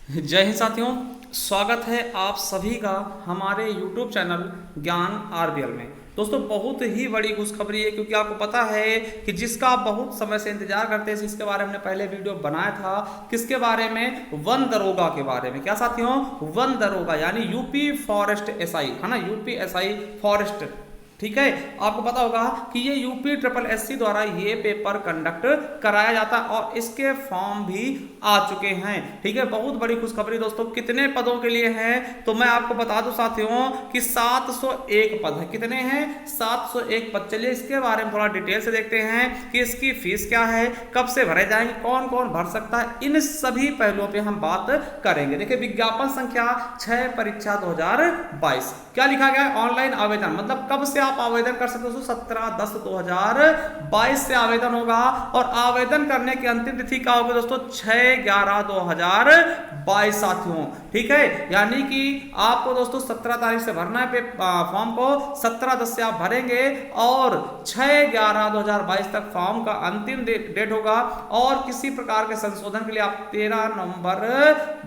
जय हिंद साथियों, स्वागत है आप सभी का हमारे YouTube चैनल ज्ञान आरबीएल में। दोस्तों बहुत ही बड़ी खुशखबरी है, क्योंकि आपको पता है कि जिसका आप बहुत समय से इंतजार करते हैं, इसके बारे में हमने पहले वीडियो बनाया था। किसके बारे में? वन दरोगा के बारे में। क्या साथियों? वन दरोगा यानी यूपी फॉरेस्ट एसआई, है ना, यूपी एसआई फॉरेस्ट। ठीक है, आपको पता होगा कि ये यूपी ट्रिपल एससी द्वारा ये पेपर कंडक्ट कराया जाता है और इसके फॉर्म भी आ चुके हैं। ठीक है, बहुत बड़ी खुशखबरी दोस्तों। कितने पदों के लिए हैं तो मैं आपको बता दूं साथियों कि 701 पद है। कितने हैं? 701 पद। चलिए इसके बारे में थोड़ा डिटेल से देखते हैं कि इसकी फीस क्या है, कब से भरे जाएंगे, कौन कौन भर सकता है, इन सभी पहलुओं पे हम बात करेंगे। देखिए विज्ञापन संख्या 6 परीक्षा 2022। क्या लिखा गया है? ऑनलाइन आवेदन, मतलब कब से आप आवेदन कर सकते हो? 17/10/2022 से आवेदन होगा और आवेदन करने की अंतिम तिथि क्या होगी दोस्तों? 6/11/2022 साथियों। ठीक है, यानी कि आपको दोस्तों 17 तारीख से भरना है फॉर्म को। 17/10 से आप भरेंगे और 6/11/2022 तक फॉर्म का अंतिम डेट होगा और किसी प्रकार के संशोधन के लिए आप 13 नवंबर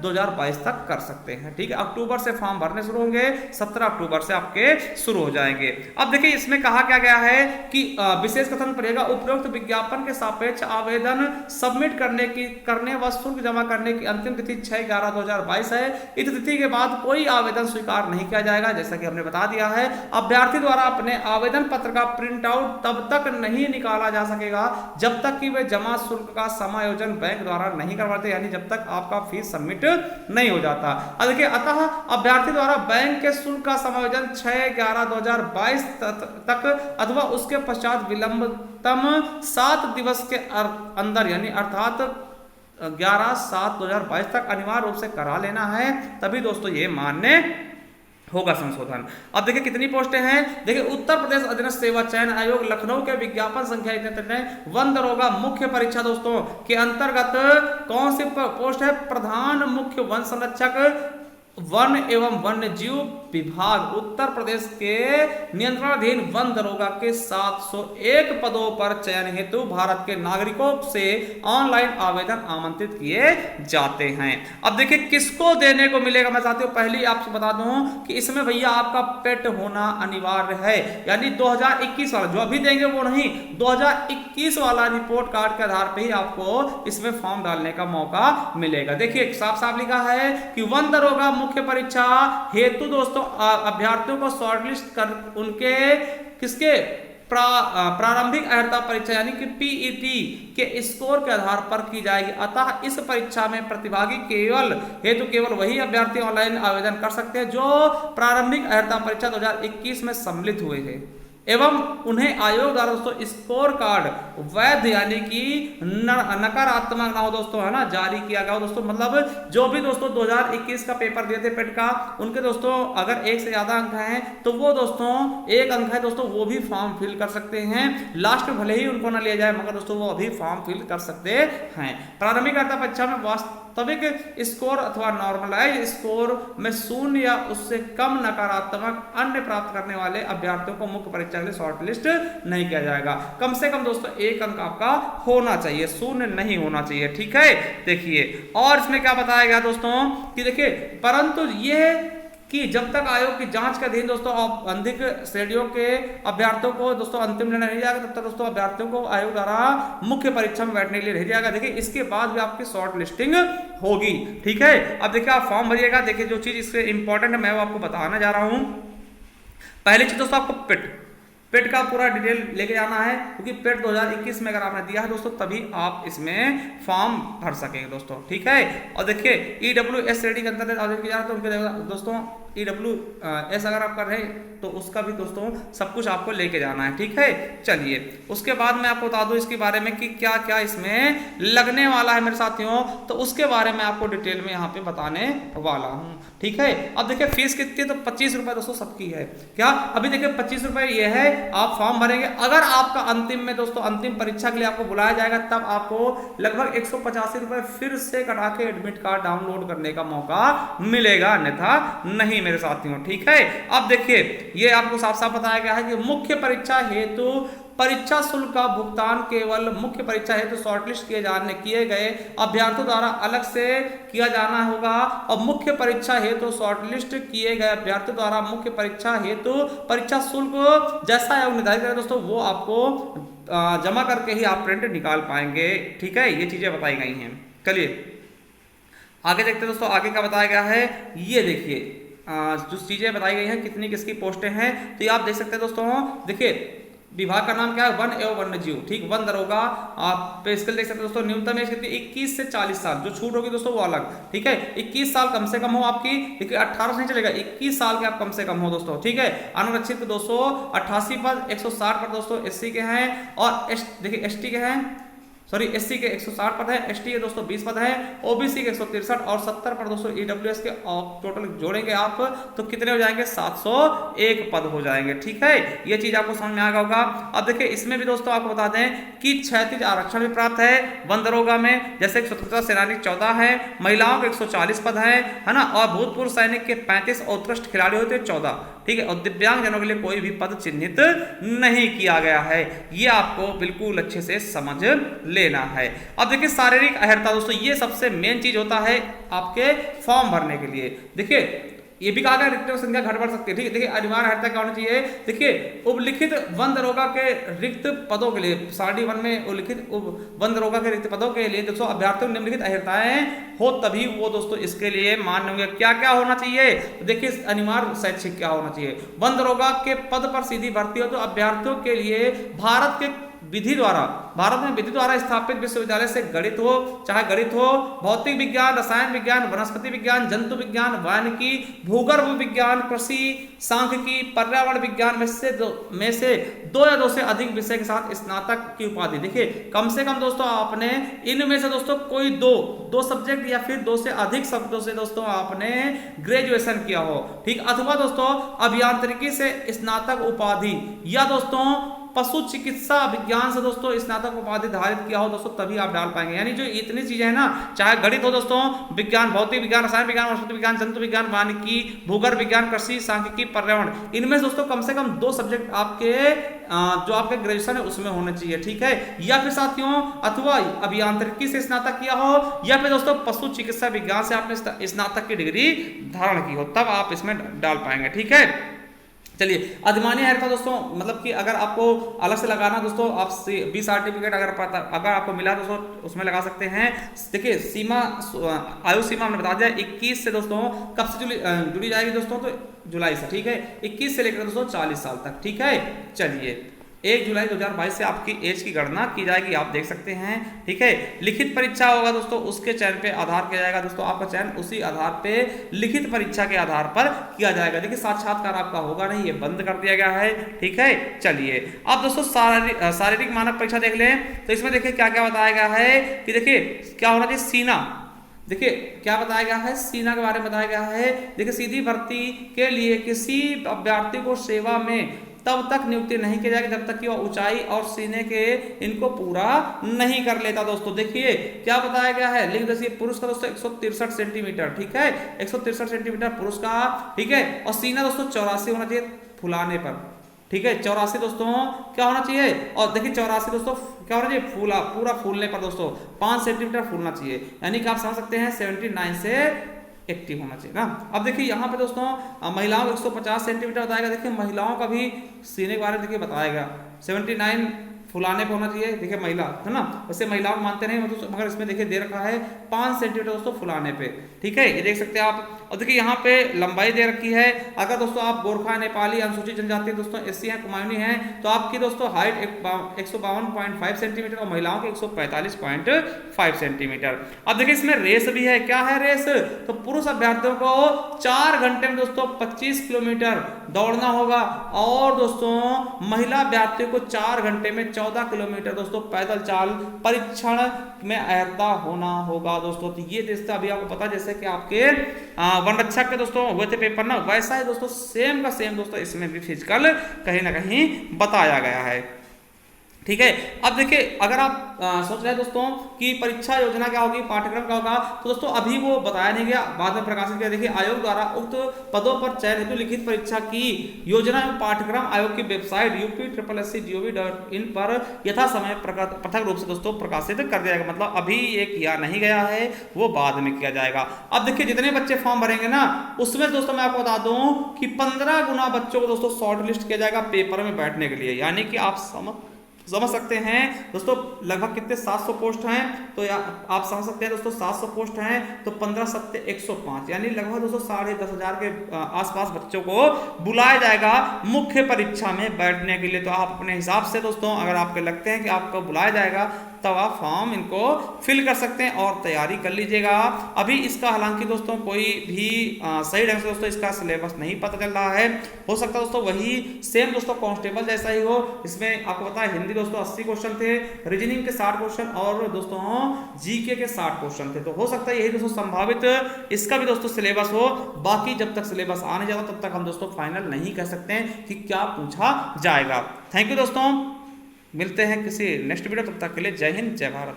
2022 तक कर सकते हैं। ठीक है, अक्टूबर से फॉर्म भरने शुरू होंगे, 17 अक्टूबर से आपके शुरू हो जाएंगे। अब देखिए इसमें कहा क्या गया है कि विशेष कथन पड़ेगा, उपरोक्त विज्ञापन के सापेक्ष आवेदन सबमिट करने व शुल्क जमा करने की अंतिम तिथि 6/11/2022 है। इस तिथि के बाद कोई आवेदन स्वीकार नहीं किया जाएगा, जैसा कि हमने बता दिया है। अभ्यर्थी द्वारा अपने आवेदन पत्र का प्रिंट आउट तब तक नहीं निकाला जा सकेगा जब तक कि वे जमा शुल्क का समायोजन बैंक द्वारा नहीं करवाते, यानी जब तक आपका फीस सबमिट नहीं हो जाता। देखिए अतः अभ्यर्थी द्वारा बैंक के शुल्क का समायोजन 6/11/2022 तक अथवा उसके पश्चात विलंबतम 7 दिवस के अंदर, यानी अर्थात 11/7/2022 तक अनिवार्य रूप से करा लेना है, तभी दोस्तों ये मान्य होगा संशोधन। अब देखिए कितनी पोस्टें हैं। देखिए उत्तर प्रदेश अधीनस्थ सेवा चयन आयोग लखनऊ के विज्ञापन संख्या इतने वन दरोगा मुख्य परीक्षा दोस्तों के अंतर्गत कौन सी पोस्ट है? प्रधान मुख्य वन संरक्षक वन एवं वन्य जीव विभाग उत्तर प्रदेश के नियंत्रणाधीन वन दरोगा के 701 पदों पर चयन हेतु भारत के नागरिकों से ऑनलाइन आवेदन आमंत्रित किए जाते हैं। अब देखिए किसको देने को मिलेगा, मैं चाहती हूँ पहले आपसे बता दूं कि इसमें भैया आपका पेट होना अनिवार्य है, यानी 2021 वाला जो अभी देंगे वो नहीं, 2021 वाला रिपोर्ट कार्ड के आधार पर ही आपको इसमें फॉर्म डालने का मौका मिलेगा। देखिए साफ साफ लिखा है कि वन दरोगा मुख्य परीक्षा हेतु दोस्तों अभ्यर्थियों को शॉर्टलिस्ट कर उनके किसके प्रारंभिक अर्हता परीक्षा यानी कि पीईटी के स्कोर के आधार पर की जाएगी। अतः इस परीक्षा में प्रतिभागी केवल वही अभ्यर्थी ऑनलाइन आवेदन कर सकते हैं जो प्रारंभिक अर्हता परीक्षा 2021 में सम्मिलित हुए हैं एवं उन्हें आयोग द्वारा दोस्तों स्कोर कार्ड वैध यानी कि नकारात्मक ना हो दोस्तों, है ना, जारी किया गया हो दोस्तों। मतलब जो भी दोस्तों 2021 का पेपर दिए थे पेट का, उनके दोस्तों अगर एक से ज्यादा अंक हैं तो वो दोस्तों एक अंक है दोस्तों वो भी फॉर्म फिल कर सकते हैं। लास्ट में भले ही उनको ना लिया जाए मगर दोस्तों वो अभी फॉर्म फिल कर सकते हैं। प्रारंभिक अर्हता परीक्षा में वास्तविक स्कोर अथवा नॉर्मलाइज स्कोर में 0 या उससे कम नकारात्मक अन्य प्राप्त करने वाले अभ्यर्थियों को मुख्य परीक्षा के लिए शॉर्टलिस्ट नहीं किया जाएगा। कम से कम दोस्तों एक अंक आपका होना चाहिए, 0 नहीं होना चाहिए। ठीक है, देखिए और इसमें क्या बताया गया दोस्तों कि देखिए परंतु यह कि जब तक आयोग की जांच के अधीन दोस्तों अधिक श्रेणियों के अभ्यर्थियों को दोस्तों अंतिम निर्णय नहीं जाएगा, तब तक दोस्तों अभ्यर्थियों को आयोग द्वारा मुख्य परीक्षा में बैठने के लिए नहीं जाएगा। देखिए इसके बाद भी आपकी शॉर्ट लिस्टिंग होगी। ठीक है, अब देखिए आप फॉर्म भरिएगा। देखिए जो चीज इससे इंपॉर्टेंट है मैं वो आपको बताना जा रहा हूं। पहली चीज दोस्तों आपको पेट का पूरा डिटेल लेके जाना है, क्योंकि पेट 2021 में अगर आपने दिया है दोस्तों तभी आप इसमें फॉर्म भर सकेंगे दोस्तों। ठीक है, और देखिए ईडब्ल्यूएस श्रेणी के अंतर्गत आवेदन किया जाए तो उनके दोस्तों ईडब्ल्यूएस अगर आप कर रहे हैं तो उसका भी दोस्तों सब कुछ आपको लेके जाना है। ठीक है, चलिए उसके बाद मैं आपको बता दूं इसके बारे में कि क्या क्या इसमें लगने वाला है मेरे साथियों, तो उसके बारे में आपको डिटेल में यहाँ पे बताने वाला हूँ। ठीक है, अब देखिए फीस कितनी है तो 25 रुपए दोस्तों सबकी है। क्या अभी देखिए 25 रुपए ये है, आप फॉर्म भरेंगे। अगर आपका अंतिम में दोस्तों अंतिम परीक्षा के लिए आपको बुलाया जाएगा तब आपको लगभग 185 रुपए फिर से कटा के एडमिट कार्ड डाउनलोड करने का मौका मिलेगा, अन्यथा नहीं मेरे साथियों। ठीक है, अब देखिए ये आपको साफ साफ बताया गया है कि मुख्य परीक्षा हेतु परीक्षा शुल्क का भुगतान केवल मुख्य परीक्षा हेतु शॉर्टलिस्ट किए गए अभ्यर्थियों द्वारा अलग से किया जाना होगा और मुख्य परीक्षा हेतु शॉर्टलिस्ट किए गए अभ्यर्थियों द्वारा मुख्य परीक्षा हेतु परीक्षा शुल्क जैसा आयोग निर्धारित करें दोस्तों वो आपको जमा करके ही आप प्रिंट निकाल पाएंगे। ठीक है, ये चीजें बताई गई हैं। चलिए आगे देखते हैं दोस्तों, आगे क्या बताया गया है। ये देखिए जो चीजें बताई गई हैं कितनी किसकी पोस्टें हैं, तो ये आप देख सकते हैं दोस्तों। देखिए विभाग का नाम क्या है, वन एवं वन्यजीव। ठीक, वन दरोगा। आप पे स्केल देख सकते हैं दोस्तों। न्यूनतम एज कितनी, 21 से 40 साल। जो छूट होगी दोस्तों वो अलग। ठीक है, 21 साल कम से कम हो आपकी। देखिए 18 से नहीं चलेगा, 21 साल के आप कम से कम हो दोस्तों। ठीक है, अनुरक्षित 288 पद, 160 पद दोस्तों एससी के हैं और देखिए एसटी के हैं, सॉरी एससी के 160 पद है, एसटी के दोस्तों 20 पद है, ओबीसी के 163 और 70 पद दोस्तों ईडब्ल्यूएस के। टोटल जोड़ेंगे आप तो कितने हो जाएंगे, 701 पद हो जाएंगे। ठीक है, ये चीज आपको समझ में आ गया होगा। अब देखिए इसमें भी दोस्तों आपको बता दें कि क्षैतिज आरक्षण भी प्राप्त है वन दरोगा में। जैसे स्वतंत्रता सेनानी 14 है, महिलाओं के 140 पद है ना, और भूतपूर्व सैनिक के 35 और उत्कृष्ट खिलाड़ी होते 14। ठीक है, और दिव्यांग जनों के लिए कोई भी पद चिन्हित नहीं किया गया है। ये आपको बिल्कुल अच्छे से समझ लेना है। अब देखिए शारीरिक अहर्ता दोस्तों, ये सबसे मेन चीज होता है आपके फॉर्म भरने के लिए। देखिए ये भी कहा गया रिक्त संख्या घट बढ़ सकती है। ठीक है, देखिए अनिवार्य अहर्ता क्या होनी चाहिए। देखिए उपलिखित वन दरोगा के रिक्त पदों के लिए सारणी 1 में उल्लिखित वन दरोगा के रिक्त पदों के लिए दोस्तों अभ्यर्थियों निम्नलिखित अहर्ताएं हो तभी वो दोस्तों इसके लिए मान्य होंगे। क्या क्या होना चाहिए, तो देखिए अनिवार्य शैक्षिक क्या होना चाहिए। वन दरोगा के पद पर सीधी भर्ती हो तो अभ्यर्थियों के लिए भारत में विधि द्वारा स्थापित विश्वविद्यालय से गणित हो, चाहे गणित हो, भौतिक विज्ञान, रसायन विज्ञान, वनस्पति विज्ञान, जंतु विज्ञान, वानिकी, भूगर्भ विज्ञान, कृषि, सांख्यिकी, पर्यावरण विज्ञान में से 2 या 2 से अधिक विषय के साथ स्नातक की उपाधि। देखिए कम से कम दोस्तों आपने इनमें से दोस्तों कोई दो सब्जेक्ट या फिर 2 से अधिक शब्दों से दोस्तों आपने ग्रेजुएशन किया हो। ठीक, अथवा दोस्तों अभियांत्रिकी से स्नातक उपाधि या दोस्तों पशु चिकित्सा विज्ञान से दोस्तों स्नातक उपाधि धारित किया हो दोस्तों, तभी आप डाल पाएंगे। यानी जो इतनी चीजें हैं ना, चाहे गणित हो दोस्तों, विज्ञान, भौतिक विज्ञान, रसायन विज्ञान, वनस्पति विज्ञान, जंतु विज्ञान, वानिकी, भूगर्भ विज्ञान, कृषि, सांख्यिकी, पर्यावरण, इनमें दोस्तों कम से कम 2 सब्जेक्ट आपके जो आपके ग्रेजुएशन है उसमें होने चाहिए। ठीक है, या फिर साथियों अथवा अभियांत्रिकी से स्नातक किया हो या फिर दोस्तों पशु चिकित्सा विज्ञान से आपने स्नातक की डिग्री धारण की हो, तब आप इसमें डाल पाएंगे। ठीक है, चलिए अधिमान्य अहर्ता दोस्तों, मतलब कि अगर आपको अलग से लगाना दोस्तों, आप बी सर्टिफिकेट अगर आपको मिला दोस्तों उसमें लगा सकते हैं। देखिए सीमा आयु सीमा हमने बता दिया 21 से दोस्तों कब से जुड़ी जाएगी दोस्तों, तो जुलाई से। ठीक है, 21 से लेकर दोस्तों 40 साल तक। ठीक है, चलिए 1 जुलाई 2022 से आपकी एज की गणना की जाएगी, आप देख सकते हैं। ठीक है, लिखित परीक्षा होगा दोस्तों, उसके चयन पे आधार किया जाएगा दोस्तों। आपका चयन उसी आधार पे लिखित परीक्षा के आधार पर किया जाएगा। देखिए साक्षात्कार आपका होगा नहीं, ये बंद कर दिया गया है। ठीक है, चलिए अब दोस्तों शारीरिक मानक परीक्षा देख लें। तो इसमें देखिए क्या क्या बताया गया है कि देखिए क्या होना चाहिए, सीना। देखिए क्या बताया गया है, सीना के बारे में बताया गया है। देखिए सीधी भर्ती के लिए किसी अभ्यर्थी को सेवा में तब तक नियुक्ति नहीं की जाएगी जब तक कि वह ऊंचाई और सीने के इनको पूरा नहीं कर लेता दोस्तों। देखिए क्या बताया गया है, लिख दीजिए पुरुष का दोस्तों 163 सेंटीमीटर। ठीक है, 163 सेंटीमीटर पुरुष का। ठीक है, और सीना दोस्तों 84 होना चाहिए फुलाने पर। ठीक है, 84 दोस्तों क्या होना चाहिए, और देखिए 84 दोस्तों क्या होना चाहिए, पूरा फूलने पर दोस्तों 5 सेंटीमीटर फूलना चाहिए। यानी कि आप समझ सकते हैं 79 से 80 होना चाहिए ना। अब देखिए यहाँ पे दोस्तों महिलाओं को 150 सेंटीमीटर बताएगा। देखिए महिलाओं का भी सीने के बारे में देखिए बताएगा 79 फुलाने पे होना चाहिए। देखिए महिला है ना, वैसे महिलाओं मानते नहीं दोस्तों, मगर इसमें देखिए दे रखा है 5 सेंटीमीटर दोस्तों फुलाने पे। ठीक है, ये देख सकते हैं आप। और देखिए यहाँ पे लंबाई दे रखी है। अगर दोस्तों आप गोरखा, नेपाली, अनुसूचित जनजाति दोस्तों एससी हैं, कुमायूनी हैं, तो आपकी दोस्तों हाइट 152.5 सेंटीमीटर और महिलाओं की 145.5 सेंटीमीटर। अब देखिए इसमें रेस भी है। क्या है रेस, तो पुरुष अभ्यर्थियों को 4 घंटे में दोस्तों 25 किलोमीटर दौड़ना होगा और दोस्तों महिला अभ्यर्थियों को 4 घंटे में 14 किलोमीटर दोस्तों पैदल चाल परीक्षण में अहर्ता होना होगा दोस्तों। तो ये दोस्तों अभी आपको पता जैसे कि आपके वन रक्षक के दोस्तों हुए थे पेपर ना, वैसा ही दोस्तों सेम का सेम दोस्तों इसमें भी फिजिकल कहीं ना कहीं बताया गया है। ठीक है। अब देखिए अगर आप सोच रहे हैं दोस्तों कि परीक्षा योजना क्या होगी, पाठ्यक्रम क्या होगा, तो दोस्तों अभी वो बताया नहीं गया, बाद में प्रकाशित किया। देखिए आयोग द्वारा उक्त पदों पर चयन हेतु लिखित परीक्षा की योजना एवं पाठ्यक्रम आयोग की वेबसाइट UP/SC.gov.in पर यथा समय पृथक रूप से दोस्तों प्रकाशित कर दिया जाएगा। मतलब अभी ये किया नहीं गया है, वो बाद में किया जाएगा। अब देखिए जितने बच्चे फॉर्म भरेंगे ना, उसमें दोस्तों मैं आपको बता दूं कि 15 गुना बच्चों को दोस्तों शॉर्ट लिस्ट किया जाएगा पेपर में बैठने के लिए। यानी कि आप समझ सकते हैं दोस्तों लगभग कितने 700 पोस्ट हैं, तो आप समझ सकते हैं दोस्तों 700 पोस्ट हैं तो 15 सत्ते 105, यानी लगभग दोस्तों 10,500 के आसपास बच्चों को बुलाया जाएगा मुख्य परीक्षा में बैठने के लिए। तो आप अपने हिसाब से दोस्तों अगर आपको लगते हैं कि आपको बुलाया जाएगा तब आप फॉर्म इनको फिल कर सकते हैं और तैयारी कर लीजिएगा। अभी इसका हालांकि दोस्तों कोई भी सही ढंग से दोस्तों इसका सिलेबस नहीं पता चल रहा है। हो सकता है दोस्तों वही सेम दोस्तों कांस्टेबल जैसा ही हो। इसमें आपको पता है हिंदी दोस्तों 80 क्वेश्चन थे, रीजनिंग के 60 क्वेश्चन और दोस्तों जीके के 60 क्वेश्चन थे। तो हो सकता है यही दोस्तों संभावित इसका भी दोस्तों सिलेबस हो। बाकी जब तक सिलेबस आने जाता तब तक हम दोस्तों फाइनल नहीं कह सकते हैं कि क्या पूछा जाएगा। थैंक यू दोस्तों, मिलते हैं किसी नेक्स्ट वीडियो, तब तक के लिए जय हिंद जय भारत।